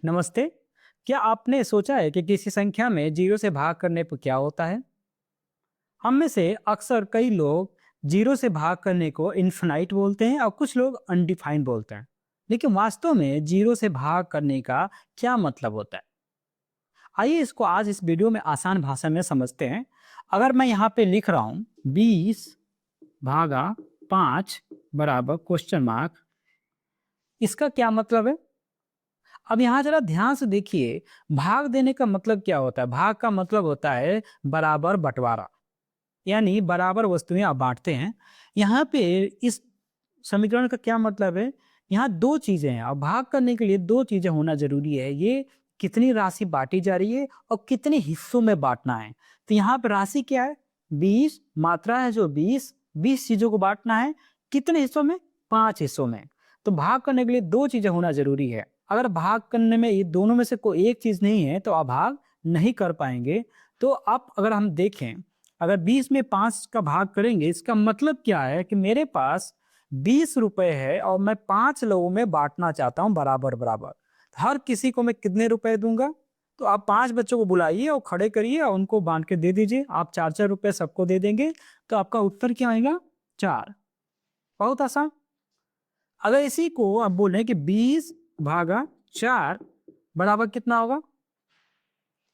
नमस्ते। क्या आपने सोचा है कि किसी संख्या में जीरो से भाग करने पर क्या होता है? हम में से अक्सर कई लोग जीरो से भाग करने को इन्फिनाइट बोलते हैं और कुछ लोग अनडिफाइंड बोलते हैं। लेकिन वास्तव में जीरो से भाग करने का क्या मतलब होता है? आइए इसको आज इस वीडियो में आसान भाषा में समझते हैं। अगर मैं यहाँ पे लिख रहा हूँ 20 भागा 5 बराबर क्वेश्चन मार्क, इसका क्या मतलब है? अब यहाँ जरा ध्यान से देखिए, भाग देने का मतलब क्या होता है? भाग का मतलब होता है बराबर बंटवारा, यानी बराबर वस्तुएं आप बांटते हैं। यहाँ पे इस समीकरण का क्या मतलब है? यहाँ दो चीजें हैं और भाग करने के लिए दो चीजें होना जरूरी है। ये कितनी राशि बांटी जा रही है और कितने हिस्सों में बांटना है। तो यहाँ पे राशि क्या है? 20, मात्रा है जो 20 चीजों को बांटना है। कितने हिस्सों में? 5 हिस्सों में। तो भाग करने के लिए दो चीजें होना जरूरी है। अगर भाग करने में ये दोनों में से कोई एक चीज नहीं है तो आप भाग नहीं कर पाएंगे। तो आप अगर हम देखें, अगर 20 में 5 का भाग करेंगे, इसका मतलब क्या है कि मेरे पास 20 रुपए है और मैं 5 लोगों में बांटना चाहता हूं बराबर बराबर। हर किसी को मैं कितने रुपए दूंगा? तो आप 5 बच्चों को बुलाइए और खड़े करिए और उनको बांट के दे दीजिए। आप 4-4 रुपए सबको दे देंगे। तो आपका उत्तर क्या आएगा? 4। बहुत आसान। अगर इसी को आप बोलें कि 20 भागा 4 बराबर कितना होगा?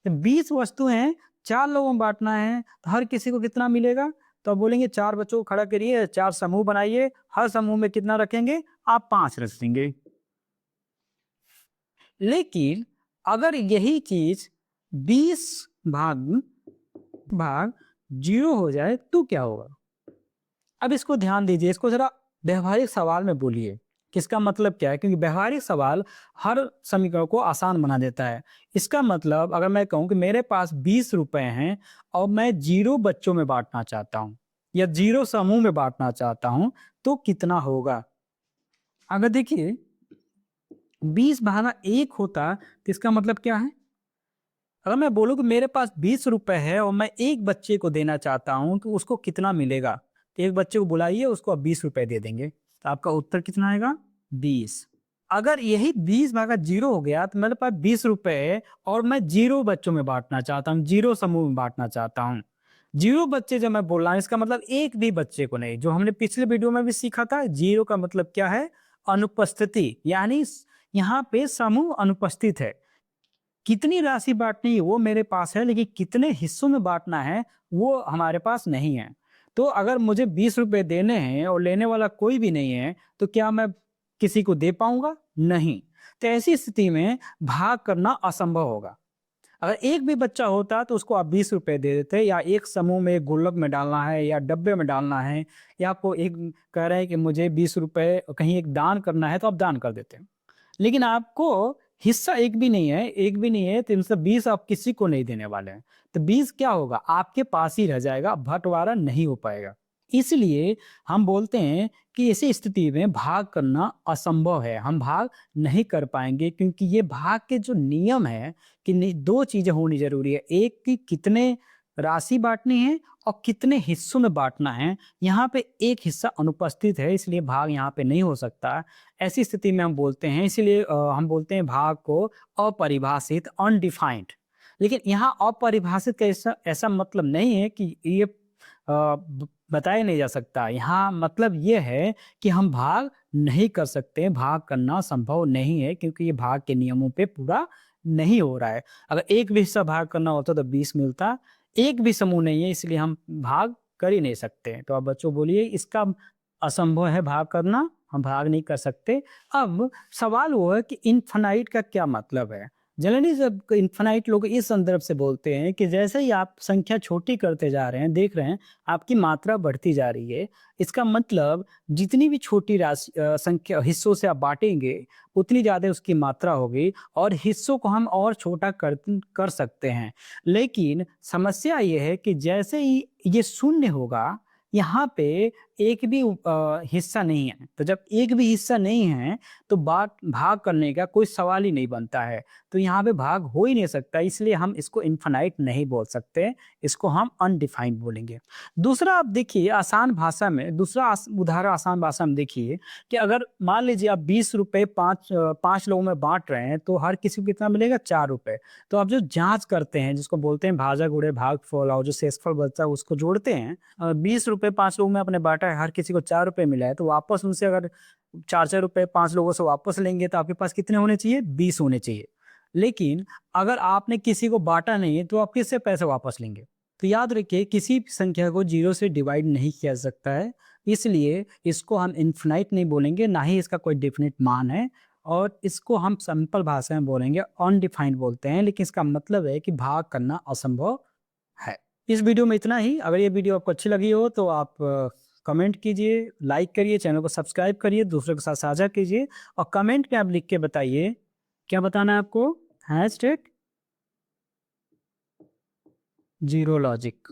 तो 20 वस्तु हैं, 4 लोगों में बाँटना है, तो हर किसी को कितना मिलेगा? तो आप बोलेंगे 4 बच्चों को खड़ा करिए, 4 समूह बनाइए, हर समूह में कितना रखेंगे? आप 5 रख देंगे। लेकिन अगर यही चीज़ 20 भाग भाग 0 हो जाए तो क्या होगा? अब इसको ध्यान दीजिए, इसको ज़रा व्यावहारिक सवाल में बोलिए कि इसका मतलब क्या है? क्योंकि व्यावहारिक सवाल हर समीकरण को आसान बना देता है। इसका मतलब अगर मैं कहूँ कि मेरे पास 20 रुपए हैं और मैं 0 बच्चों में बाँटना चाहता हूँ या 0 समूह में बाँटना चाहता हूँ, तो कितना होगा? अगर देखिए 20 भागा 1 होता तो इसका मतलब क्या है? अगर मैं बोलूँ कि मेरे पास 20 रुपए है और मैं एक बच्चे को देना चाहता हूँ, तो उसको कितना मिलेगा? तो एक बच्चे को बुलाइए, उसको आप 20 रुपए दे देंगे। तो आपका उत्तर कितना आएगा? 20। अगर यही 20 भागा 0 हो गया तो मेरे पास 20 रुपए है और मैं 0 बच्चों में बाँटना चाहता हूँ, 0 समूह में बाँटना चाहता हूँ। 0 बच्चे जब मैं बोल रहा हूँ, इसका मतलब एक भी बच्चे को नहीं। जो हमने पिछले वीडियो में भी सीखा था, 0 का मतलब क्या है? अनुपस्थिति, यानी यहाँ पे समूह अनुपस्थित है। कितनी राशि बाँटनी है वो मेरे पास है, लेकिन कितने हिस्सों में बाँटना है वो हमारे पास नहीं है। तो अगर मुझे 20 रुपए देने हैं और लेने वाला कोई भी नहीं है, तो क्या मैं किसी को दे पाऊँगा? नहीं। तो ऐसी स्थिति में भाग करना असंभव होगा। अगर एक भी बच्चा होता तो उसको आप 20 रुपए दे देते, या एक समूह में गुल्लक में डालना है या डब्बे में डालना है, या आपको एक कह रहे हैं कि मुझे 20 रुपए कहीं एक दान करना है तो आप दान कर देते। लेकिन आपको हिस्सा एक भी नहीं है, तो इनसे 20 आप किसी को नहीं देने वाले हैं। तो 20 क्या होगा? आपके पास ही रह जाएगा, बँटवारा नहीं हो पाएगा। इसलिए हम बोलते हैं कि ऐसी स्थिति में भाग करना असंभव है, हम भाग नहीं कर पाएँगे, क्योंकि ये भाग के जो नियम है कि 2 चीज़ें होनी ज़रूरी है। एक कि कितने राशि बाँटनी है और कितने हिस्सों में बाँटना है। यहाँ पे एक हिस्सा अनुपस्थित है, इसलिए भाग यहाँ पे नहीं हो सकता। ऐसी स्थिति में हम बोलते हैं, इसीलिए हम बोलते हैं भाग को अपरिभाषित, अनडिफाइंड। लेकिन यहाँ अपरिभाषित का ऐसा ऐसा मतलब नहीं है कि ये बताया नहीं जा सकता। यहाँ मतलब ये है कि हम भाग नहीं कर सकते, भाग करना संभव नहीं है, क्योंकि ये भाग के नियमों पे पूरा नहीं हो रहा है। अगर एक भी हिस्सा भाग करना होता तो 20 मिलता। एक भी समूह नहीं है, इसलिए हम भाग कर ही नहीं सकते। तो आप बच्चों बोलिए, इसका असंभव है भाग करना, हम भाग नहीं कर सकते। अब सवाल वो है कि इनफाइनाइट का क्या मतलब है? जनरली जब इनफाइनाइट लोग इस संदर्भ से बोलते हैं कि जैसे ही आप संख्या छोटी करते जा रहे हैं, देख रहे हैं आपकी मात्रा बढ़ती जा रही है। इसका मतलब जितनी भी छोटी संख्या हिस्सों से आप बाँटेंगे, उतनी ज़्यादा उसकी मात्रा होगी और हिस्सों को हम और छोटा कर सकते हैं। लेकिन समस्या ये है कि जैसे ही ये शून्य होगा, यहाँ पे एक भी हिस्सा नहीं है। तो जब एक भी हिस्सा नहीं है तो भाग करने का कोई सवाल ही नहीं बनता है। तो यहाँ पे भाग हो ही नहीं सकता, इसलिए हम इसको इनफाइनाइट नहीं बोल सकते, इसको हम अनडिफाइंड बोलेंगे। दूसरा आप देखिए आसान भाषा में, दूसरा उदाहरण आसान भाषा में देखिए कि अगर मान लीजिए आप 20 रुपए 5 लोगों में बाँट रहे हैं, तो हर किसी को कितना मिलेगा? 4 रुपए। तो आप जो जाँच करते हैं, जिसको बोलते हैं भाजक गुणे भागफल, और जो शेषफल बचता है उसको जोड़ते हैं। 20 रुपए 5 लोगों में आपने बाँटा है, हर किसी को 4 रुपए मिला है, तो वापस उनसे अगर 4-4 रुपए 5 लोगों से वापस लेंगे तो आपके पास कितने होने चाहिए? 20 होने चाहिए। लेकिन अगर आपने किसी को बाँटा नहीं है, तो आप किससे पैसे वापस लेंगे? तो याद रखिए किसी भी संख्या को 0 से डिवाइड नहीं किया जा सकता है, इसलिए इसको हम इनफिनाइट नहीं बोलेंगे, ना ही इसका कोई डेफिनिट मान है, और इसको हम सिंपल भाषा में बोलेंगे अनडिफाइंड बोलते हैं, लेकिन इसका मतलब है कि भाग करना असंभव है। इस वीडियो में इतना ही। अगर ये वीडियो आपको अच्छी लगी हो तो आप कमेंट कीजिए, लाइक करिए, चैनल को सब्सक्राइब करिए, दूसरों के साथ साझा कीजिए, और कमेंट में आप लिख के बताइए क्या बताना है आपको? Hashtag zero logic.